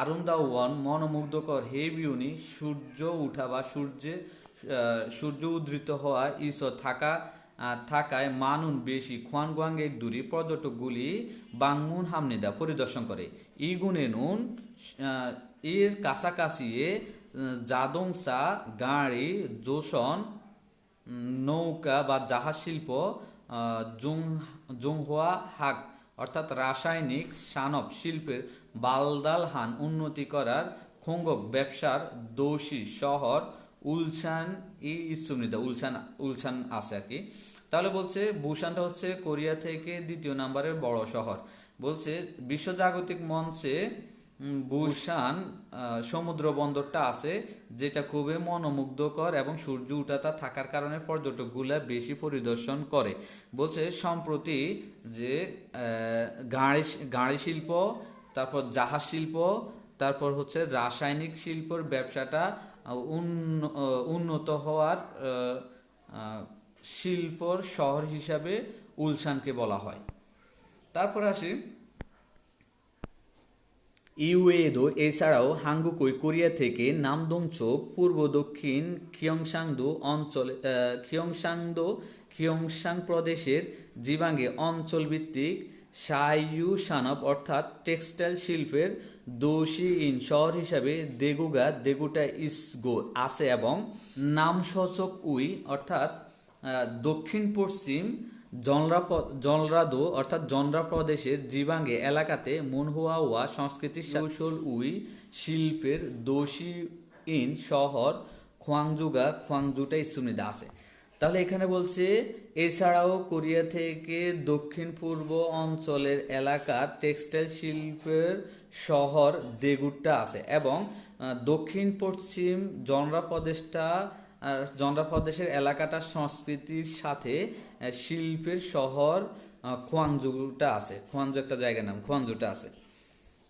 আরুন্দাওয়ান মনোমুগ্ধকর হে বিউনি সূর্য উঠা বা সূর্য উদ্ধৃত হওয়া থাকায় মানুন বেশি খোয়ানগুয়াং এক দূরি পর্যটকগুলি বাংমুন হামনিদা পরিদর্শন করে। ইগুনেনুন এর কাছাকাছি জাদংসা গাড়ি জোসন নৌকা বা জাহাজ শিল্প জংহুয়া হাক অর্থাৎ রাসায়নিক সানব শিল্পের বালদাল হান উন্নতি করার খোঙ্গক ব্যবসার দোষী শহর উলসান ইসুমনিদা উলসান আছে আর কি। তাহলে বলছে বুসানটা হচ্ছে কোরিয়া থেকে দ্বিতীয় নম্বরের বড় শহর। বলছে বিশ্বজাগতিক মঞ্চে বুসান সমুদ্র বন্দরটা আছে যেটা খুবই মনোমুগ্ধকর এবং সূর্য উঠাতা থাকার কারণে পর্যটকগুলা বেশি পরিদর্শন করে। বলছে সম্প্রতি যে গাড়ি শিল্প, তারপর জাহাজ শিল্প, তারপর হচ্ছে রাসায়নিক শিল্পের ব্যবসাটা উন্নত হওয়ার শিল্পর শহর হিসাবে উলসানকে বলা হয়। তারপর আসি ইউএদো। এছাড়াও হাঙ্গুকুই কোরিয়া থেকে নামদংচোক পূর্ব দক্ষিণ খিয়ংসাং প্রদেশের জিবাঙ্গে অঞ্চলভিত্তিক সাইয়ু সানপ অর্থাৎ টেক্সটাইল শিল্পের দোষী ইন শহর হিসাবে দেগুটা ইসগো আছে এবং নামসচক উই অর্থাৎ দক্ষিণ পশ্চিম জনরাদো অর্থাৎ জনরা প্রদেশের জিবাঙ্গে এলাকাতে মুনহুয়াওয়া সংস্কৃতির কৌশল উই শিল্পের দোষী ইন শহর খোয়াংজুটা ইসুমিদা আছে। তাহলে এখানে বলছে এছাড়াও কোরিয়া থেকে দক্ষিণ পূর্ব অঞ্চলের এলাকার টেক্সটাইল শিল্পের শহর দেগুট্টা আছে এবং দক্ষিণ পশ্চিম জনরা প্রদেশের এলাকাটার সংস্কৃতির সাথে শিল্পের শহর খোয়াংজুটা আছে। খোয়াংজু একটা জায়গার নাম, খোয়াংজুটা আছে।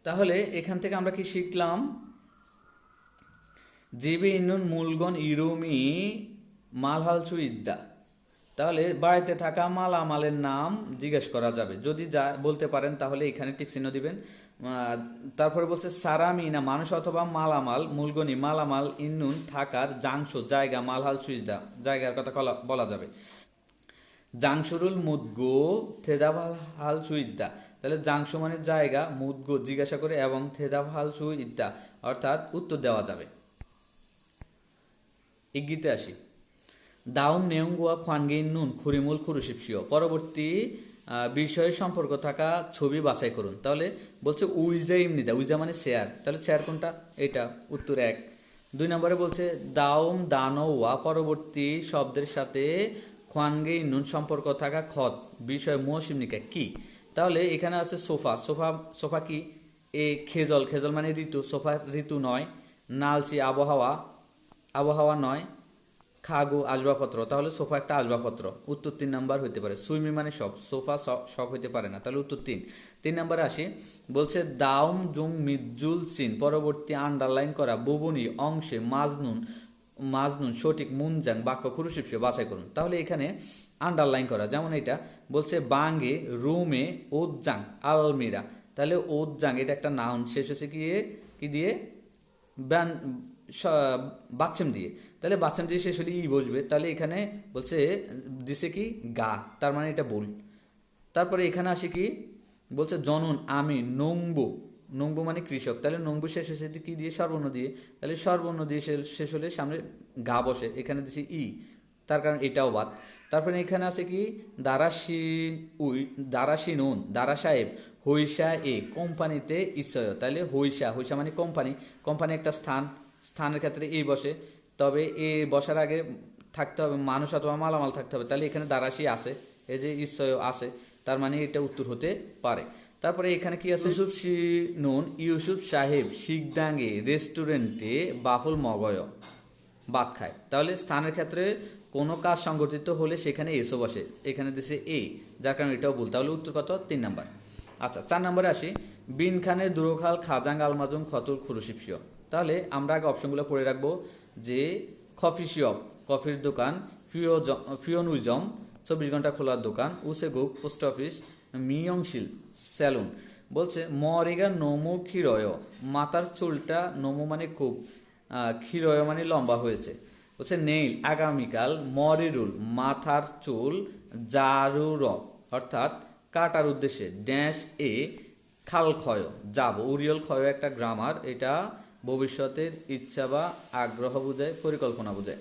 তাহলে এখান থেকে আমরা কি শিখলাম? জিবি ইন্নুন মূলগণ ইরুমি মালহালসু ইদ্দা। তাহলে বাড়িতে থাকা মালামালের নাম জিজ্ঞেস করা যাবে, যদি বলতে পারেন তাহলে এখানে টিক চিহ্ন দিবেন। তারপরে বলছে সারামি না মানুষ অথবা মালামাল, মূলগণি মালামাল, ইন্নুন থাকার, জাংশো জায়গা, মালহালসু ইদ্দা জায়গার কথা বলা যাবে। জাংশুরুল মুদগো থেদাভাল সুইদ্দা। তাহলে জাংশু মানে জায়গা, মুদগো জিজ্ঞাসা করে এবং থেদাভাল সুইদ্দা অর্থাৎ উত্তর দেওয়া যাবে। ইঙ্গিতে আসি। দাউম নেউঙ্গুয়া খোয়ানগেইন নুন খুরিমুল খুরুশিপসিও। পরবর্তী বিষয়ে সম্পর্ক থাকা ছবি বাছাই করুন। তাহলে বলছে উইজা ইমনিদা, উইজা মানে চেয়ার। তাহলে চেয়ার কোনটা? এটা উত্তর 1। 2 নম্বরে বলছে দাউম দানোয়া পরবর্তী শব্দের সাথে খোয়ানগেইন নুন সম্পর্ক থাকা খত বিষয় মুহসিমনিকা কি? তাহলে এখানে আছে সোফা। সোফা কি? খেজল মানে ঋতু, সোফা ঋতু নয়। নালচি আবহাওয়া নয়। খাগু আসবাবপত্র, তাহলে সোফা একটা আসবাবপত্র, উত্তর 3 নাম্বার হইতে পারে। সুইমি মানে সব, সোফা সব হইতে পারে না, তাহলে উত্তর 3। 3 নাম্বারে আসি। বলছে দাউম জুং মিজুল সিন পরবর্তী আন্ডারলাইন করা বুবনি অংশে মাজনুন সঠিক মুনজাং বাক্য খুরুশিপসে বাছাই করুন। তাহলে এখানে আন্ডারলাইন করা, যেমন এটা বলছে বাঙ্গে রুমে ওজ্জাং আলমিরা। তাহলে ওজ্জাং এটা একটা নাউন, শেষ হচ্ছে কি দিয়ে? বাচ্চাম দিয়ে। তাহলে বাচ্চাম দিয়ে শেষ হলে ই বসবে। তাহলে এখানে বলছে দিছে কি? গা, তার মানে এটা ভুল। তারপরে এখানে আসে কি? বলছে জনন আমি নংবু মানে কৃষক। তাহলে নংবু শেষ হয়েছে কি দিয়ে? স্বরবর্ণ দিয়ে। তাহলে স্বরবর্ণ দিয়ে শেষ হলে সামনে গা বসে, এখানে দিছে ই, তার কারণ এটাও বাদ। তারপরে এখানে আছে কি? দারা সাহেব হইসা এ কোম্পানিতে ইসয়, তাহলে হইসা হইসা মানে কোম্পানি, কোম্পানি একটা স্থানের ক্ষেত্রে এই বসে, তবে এ বসার আগে থাকতে হবে মানুষ অথবা মালামাল থাকতে হবে, তাহলে এখানে দারাশি আছে, এই যে ইসয় আছে, তার মানে এটা উত্তর হতে পারে। তারপরে এখানে কি আছে, ইউসুফ নুন ইউসুফ সাহেব শিকদাঙ্গে রেস্টুরেন্টে বাফুল মগয় ভাত খায়, তাহলে স্থানের ক্ষেত্রে কোনো কাজ সংগঠিত হলে সেখানে এসো বসে, এখানে দিছে এ, যার কারণে এটাও ভুল, তাহলে উত্তর কত 3 নাম্বার। আচ্ছা 4 নম্বরে আসি, বিন খানের দুরখাল খাজাং আলমাজুম খতুল খুরুশিপসিও, তাহলে আমরা আগে অপশনগুলো পড়ে রাখবো যে কফি শপ কফির দোকান, ফিওনুইজম 24 ঘন্টা খোলার দোকান, উসেগুক পোস্ট অফিস, মিয়ংশিল স্যালুন। বলছে মরিগা নমু ক্ষীরয়, মাথার চুলটা নমু মানে খুব, ক্ষীরয় মানে লম্বা হয়েছে। বলছে নেইল আগামীকাল, মরিরুল মাথার চুল, জারুর অর্থাৎ কাটার উদ্দেশ্যে, ড্যাশ এ খাল ক্ষয় যাব, উরিয়ল ক্ষয় একটা গ্রামার, এটা ভবিষ্যতের ইচ্ছা বা আগ্রহ বোঝায়, পরিকল্পনা বোঝায়।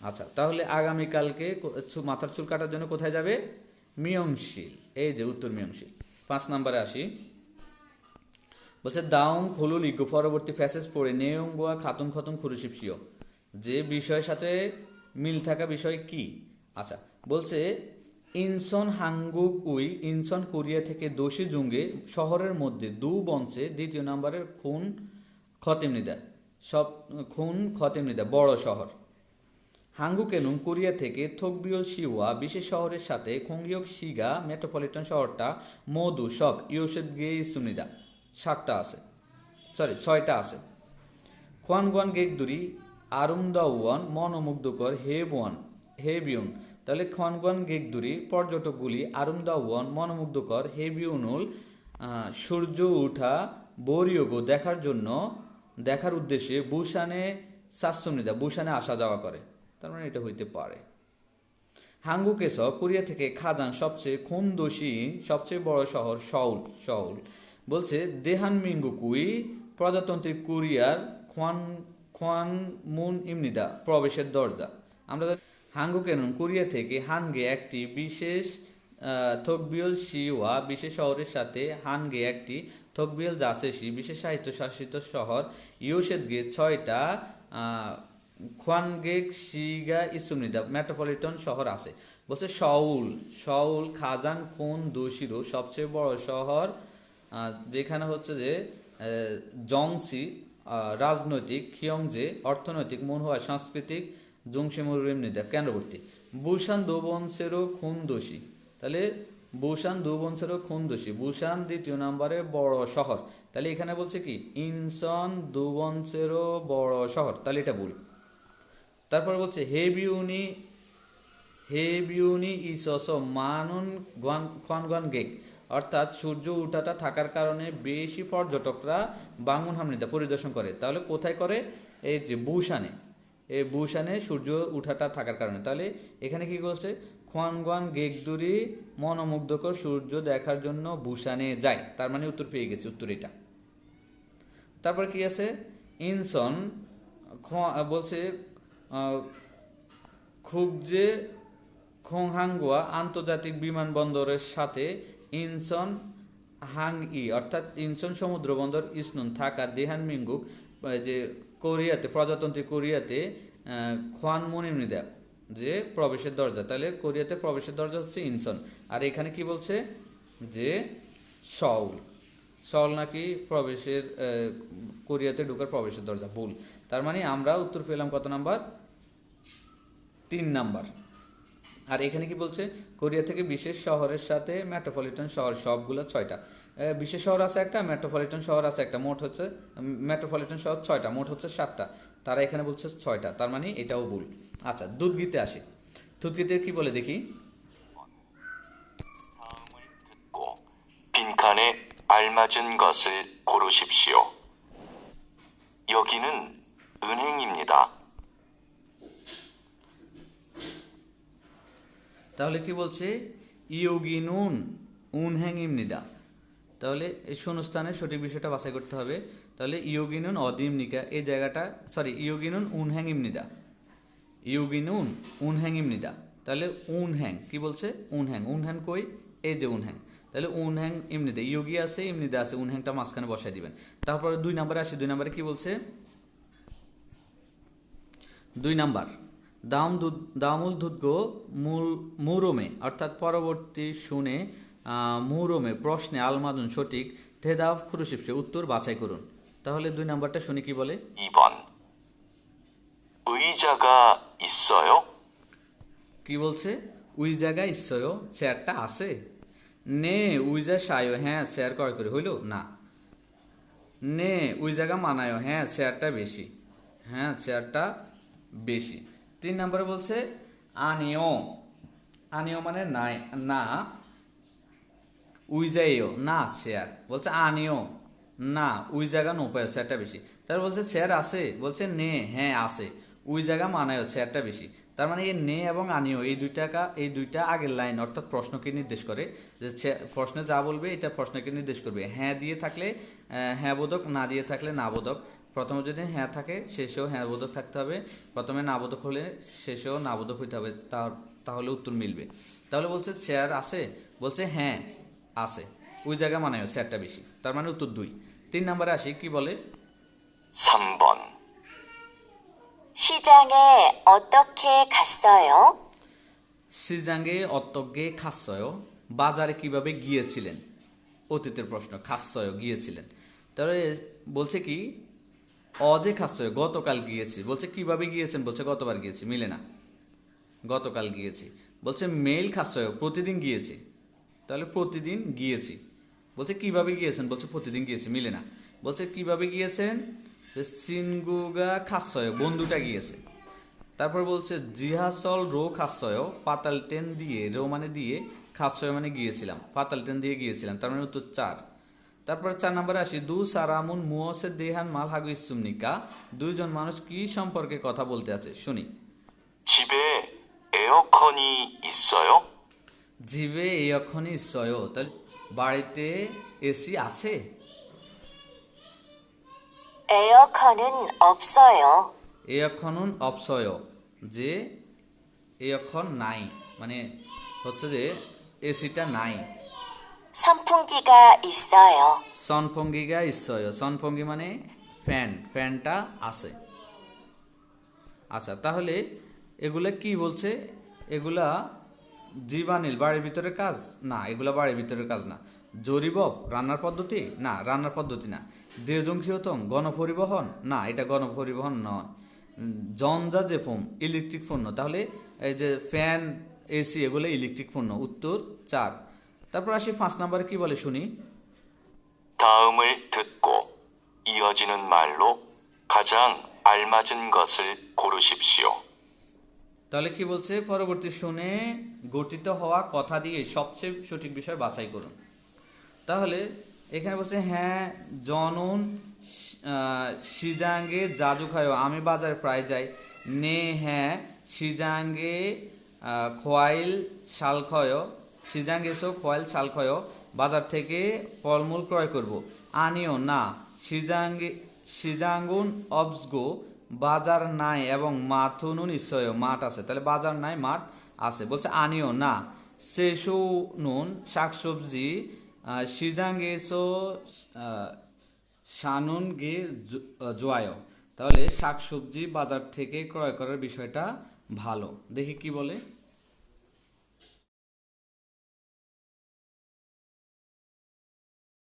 আচ্ছা তাহলে আগামীকালকে মাথার চুল কাটার জন্য কোথায় যাবে, মিয়ংশিল, এই যে উত্তর মিয়ংশিল। 5 নম্বরে আসি, বলছে দাউং খুলু লিগু, পরবর্তী প্যাসেজ পড়ে নেউঙ্গুয়া খাতুন খতুন খুরুশিপসিও, যে বিষয়ের সাথে মিল থাকা বিষয় কি। আচ্ছা বলছে ইনসন হাঙ্গুক উই, ইনসন কোরিয়া থেকে দোষী জুঙ্গে শহরের মধ্যে দু বংশে, 2 নম্বরের খুন খতেমনিদা, সব খুন খতেমনিদা বড় শহর। হাঙ্গুকেনুং কোরিয়া থেকে থোকবিওল শিওয়া বিশেষ শহরের সাথে খোংগিওক শিগা মেট্রোপলিটন শহরটা মধু সব ইউসেদগে সুনিদা 7টা আছে, 6টা আছে। খোয়ানগুয়ান গেকদুরি আরুমদাওয়ান মনোমুগ্ধকর হেবিউন, তাহলে খোয়ানগুয়ান গেকদুরি পর্যটকগুলি আরুমদাওয়ান মনোমুগ্ধকর হেবিউনুল সূর্য উঠা বরিয়োগো দেখার উদ্দেশ্যে বুসানে সাসুনিদা, বুসানে আসা যাওয়া করে, তার মানে এটা হইতে পারে। হাঙ্গুকেস কোরিয়া থেকে খাজান সবচেয়ে খুনদোষী সবচেয়ে বড় শহর সউল। বলছে দেহানমিঙ্গুকুই প্রজাতান্ত্রিক কোরিয়ার খোয়ান মুন ইমনিদা প্রবেশের দরজা। আমরা হাঙ্গুকেনুন কোরিয়া থেকে হানগে একটি বিশেষ থকবিয়ল শিওয়া বিশেষ শহরের সাথে হানগে একটি থকবিয়ল জাসেসি বিশেষ স্বায়ত্তশাসিত শহর, ইউসেদগে 6টা খোয়ানগেক শিগা ইসুমনিদা মেট্রোপলিটন শহর আছে। বলছে সউল খাজাং খুন দোষিরো সবচেয়ে বড় শহর, যেখানে হচ্ছে যে জংসি রাজনৈতিক, খিয়ংজে অর্থনৈতিক, মুনহুয়া সাংস্কৃতিক, জংসিমুরিমনিদা কেন্দ্রবর্তী। বুসান দুবংশেরও খুন দোষী, তাহলে বুসান দুবংশেরও খুন দোষী, বুসান 2 নম্বরে বড় শহর, তাহলে এখানে বলছে কি ইনসন দুবংশেরও বড় শহর, তাহলে এটা ভুল। তারপর বলছে হেবিউনি ইসস মানুন খনগন গেক, অর্থাৎ সূর্য উঠাটা থাকার কারণে বেশি পর্যটকরা বাঙ্গুন হামনিদা পরিদর্শন করে, তাহলে কোথায় করে, এই যে বুসানে সূর্য উঠাটা থাকার কারণে, তাহলে এখানে কি বলছে খোয়ানগান গেকদুরি মনোমুগ্ধকর সূর্য দেখার জন্য বুসানে যায়, তার মানে উত্তর পেয়ে গেছে, উত্তর এটা। তারপর কি আছে, ইনসন বলছে খুবজে খোংহাঙ্গুয়া আন্তর্জাতিক বিমানবন্দরের সাথে ইনসন হাংই অর্থাৎ ইনসন সমুদ্র বন্দর ইসনুন থাকা দেহানমিঙ্গুক, যে কোরিয়াতে প্রজাতন্ত্রী কোরিয়াতে খোয়ানমুনিমনিদা যে প্রবেশের দরজা, তাহলে কোরিয়াতে প্রবেশের দরজা হচ্ছে ইনসন। আর এখানে কি বলছে যে সউল নাকি প্রবেশের কোরিয়াতে ঢোকার প্রবেশের দরজা, ভুল। তার মানে আমরা উত্তর পেলাম কত নাম্বার, 3 নাম্বার। আর এখানে কি বলছে কোরিয়া থেকে বিশেষ শহরের সাথে মেট্রোপলিটন শহর, সবগুলো 6টা, বিশেষ শহর আছে একটা, মেট্রোপলিটন শহর আছে একটা, মোট হচ্ছে মেট্রোপলিটন শহর 6টা, মোট হচ্ছে 7টা, তারা এখানে বলছে 6টা, তার মানে এটাও ভুল। আচ্ছা দুধগীতে আসি, দুধগীতে কি বলে দেখি, 빈칸에 알맞은 것을 고르십시오. 여기는 은행입니다. তাহলে কি বলছে ইয়োগিনুন উনহ্যাংইমনিদা, তাহলে এই শূন্যস্থানের সঠিক বিষয়টা বাছাই করতে হবে। তাহলে ইয়োগিনুন অদিমনিকা এই জায়গাটা, ইয়োগিনুন উনহ্যাংইমনিদা, ইয়োগিনুন উনহ্যাংইমনিদা, তাহলে উনহ্যাং কি বলছে উনহ্যাং কই, এই যে উনহ্যাং, তাহলে উনহ্যাং এমনিতে ইয়োগি আছে এমনিতে আছে উনহ্যাংটা মাঝখানে বসাই দিবেন। তারপরে 2 নম্বরে আসি। 2 নম্বরে কি বলছে? 2 নাম্বার দামুল দুধগো মুরমে অর্থাৎ পরবর্তী শুনে মুরমে প্রশ্নে আলমাদুন সঠিক তেদাফ খুরুশিপসে উত্তর বাছাই করুন। তাহলে 2 নাম্বারটা শুনি কি বলে? 2번. 의자가 있어요? কি বলছে? উই জায়গা ইচ্ছয় চেয়ারটা আছে। নে উইজা সায়ো, হ্যাঁ চেয়ার ক্রয় করে হইল না। নে উই জায়গা মানায়, হ্যাঁ চেয়ারটা বেশি, হ্যাঁ চেয়ারটা বেশি। 3 নম্বরে বলছে আনিও, আনিও মানে নাই না, উই যাইও না চেয়ার, বলছে আনিও না উই জায়গা নোপায় চেয়ারটা বেশি। তার বলছে চেয়ার আছে, বলছে নে হ্যাঁ আছে, উই জায়গা মানায় চেয়ারটা বেশি। তার মানে এই নে এবং আনিও এই দুইটা আগের লাইন অর্থাৎ প্রশ্নকে নির্দেশ করে, যে প্রশ্নে যা বলবে এটা প্রশ্নকে নির্দেশ করবে। হ্যাঁ দিয়ে থাকলে হ্যাঁ বোধক, না দিয়ে থাকলে না বোধক। প্রথমে যদি হ্যাঁ থাকে শেষেও হ্যাঁ বোধক থাকতে হবে, প্রথমে না বোধক হলে শেষেও না বোধক হইতে হবে, তাহলে উত্তর মিলবে। তাহলে বলছে চেয়ার আছে, বলছে হ্যাঁ আছে, ওই জায়গা মানায় চেয়ারটা বেশি, তার মানে উত্তর 2। 3 নম্বরে আসি, কি বলে? 3번. 시장에 어떻게 갔어요? সিজাঙ্গে অত্যজ্ঞে খাচ্ছয়, বাজারে কিভাবে গিয়েছিলেন? অতীতের প্রশ্ন, খাচ্ছয় গিয়েছিলেন। তাহলে বলছে কি অজে খাচ্ছয় গতকাল গিয়েছি, বলছে কিভাবে গিয়েছেন, বলছে গতবার গিয়েছি, মিলে না, গতকাল গিয়েছি। বলছে মেইল খাচ্ছয় প্রতিদিন গিয়েছি, তাহলে প্রতিদিন গিয়েছি। বলছে কিভাবে গিয়েছেন, বলছে প্রতিদিন গিয়েছি, মিলে না। বলছে কিভাবে গিয়েছেন, সিনগুগা খাচ্ছয় বন্ধুটা গিয়েছে। তারপর বলছে জিহাসল রো খাচ্ছয় পাতাল টেন দিয়ে, রো মানে দিয়ে, খাচ্ছয় মানে গিয়েছিলাম, পাতাল টেন দিয়ে গিয়েছিলাম, তার মানে উত্তর 4। তারপর 4 নম্বরে আসি। দু সারামুন মুয়সে দেহান মাল হাগু ইসুমনিকা, দুইজন মানুষ কি সম্পর্কে কথা বলতে আছে শুনি। 집에 에어컨이 있어요? জিবে এখনই সয়, তাহলে বাড়িতে এসি আছে? 에어컨은 없어요. এখনun অপসয়, যে এখন নাই, মানে হচ্ছে যে এসিটা নাই। 선풍기가 있어요. সনফঙ্গিগা ইসয়, সনফঙ্গি মানে ফ্যানটা আছে। আচ্ছা, তাহলে এগুলা কি বলছে? এগুলা জীবানিল বাড়ির ভিতরের কাজ না, এগুলা বাড়ির ভিতরের কাজ না। জরিবব রান্নার পদ্ধতি না, রান্নার পদ্ধতি না। দেজংখিয়তং গণপরিবহন না, এটা গণপরিবহন নয়। জনজা যে ফোন ইলেকট্রিক পণ্য, তাহলে এই যে ফ্যান এসি এগুলো ইলেকট্রিক পণ্য, উত্তর 4। তারপর আসি 5 নম্বরে, কি বলে শুনি। 다음을 듣고 이어지는 말로 가장 알맞은 것을 고르십시오. তাহলে কি বলছে? পরবর্তী শুনে গঠিত হওয়া কথা দিয়ে সবচেয়ে সঠিক বিষয় বাছাই করুন। তাহলে এখানে বলছে হ্যাঁ জনুন সিজাঙ্গে জাজু খায়, আমি বাজারে প্রায় যাই। নে হ্যাঁ সিজাঙ্গে খোয়াইল শাল খয়, সিজাঙ্গে এসো খোয়াইল শাল খয়, বাজার থেকে ফলমূল ক্রয় করব। আনিও না সিজাঙ্গুন অবসগো, বাজার নাই এবং মাথুনুন নিশ্চয় মাঠ আছে, তাহলে বাজার নাই মাঠ আছে। বলছে আনিও না সেসু নুন শাকসবজি সিজাঙ্গে এসো শানুন গে জোয়ায়, তাহলে শাকসবজি বাজার থেকে ক্রয় করার বিষয়টা ভালো। দেখি কি বলে।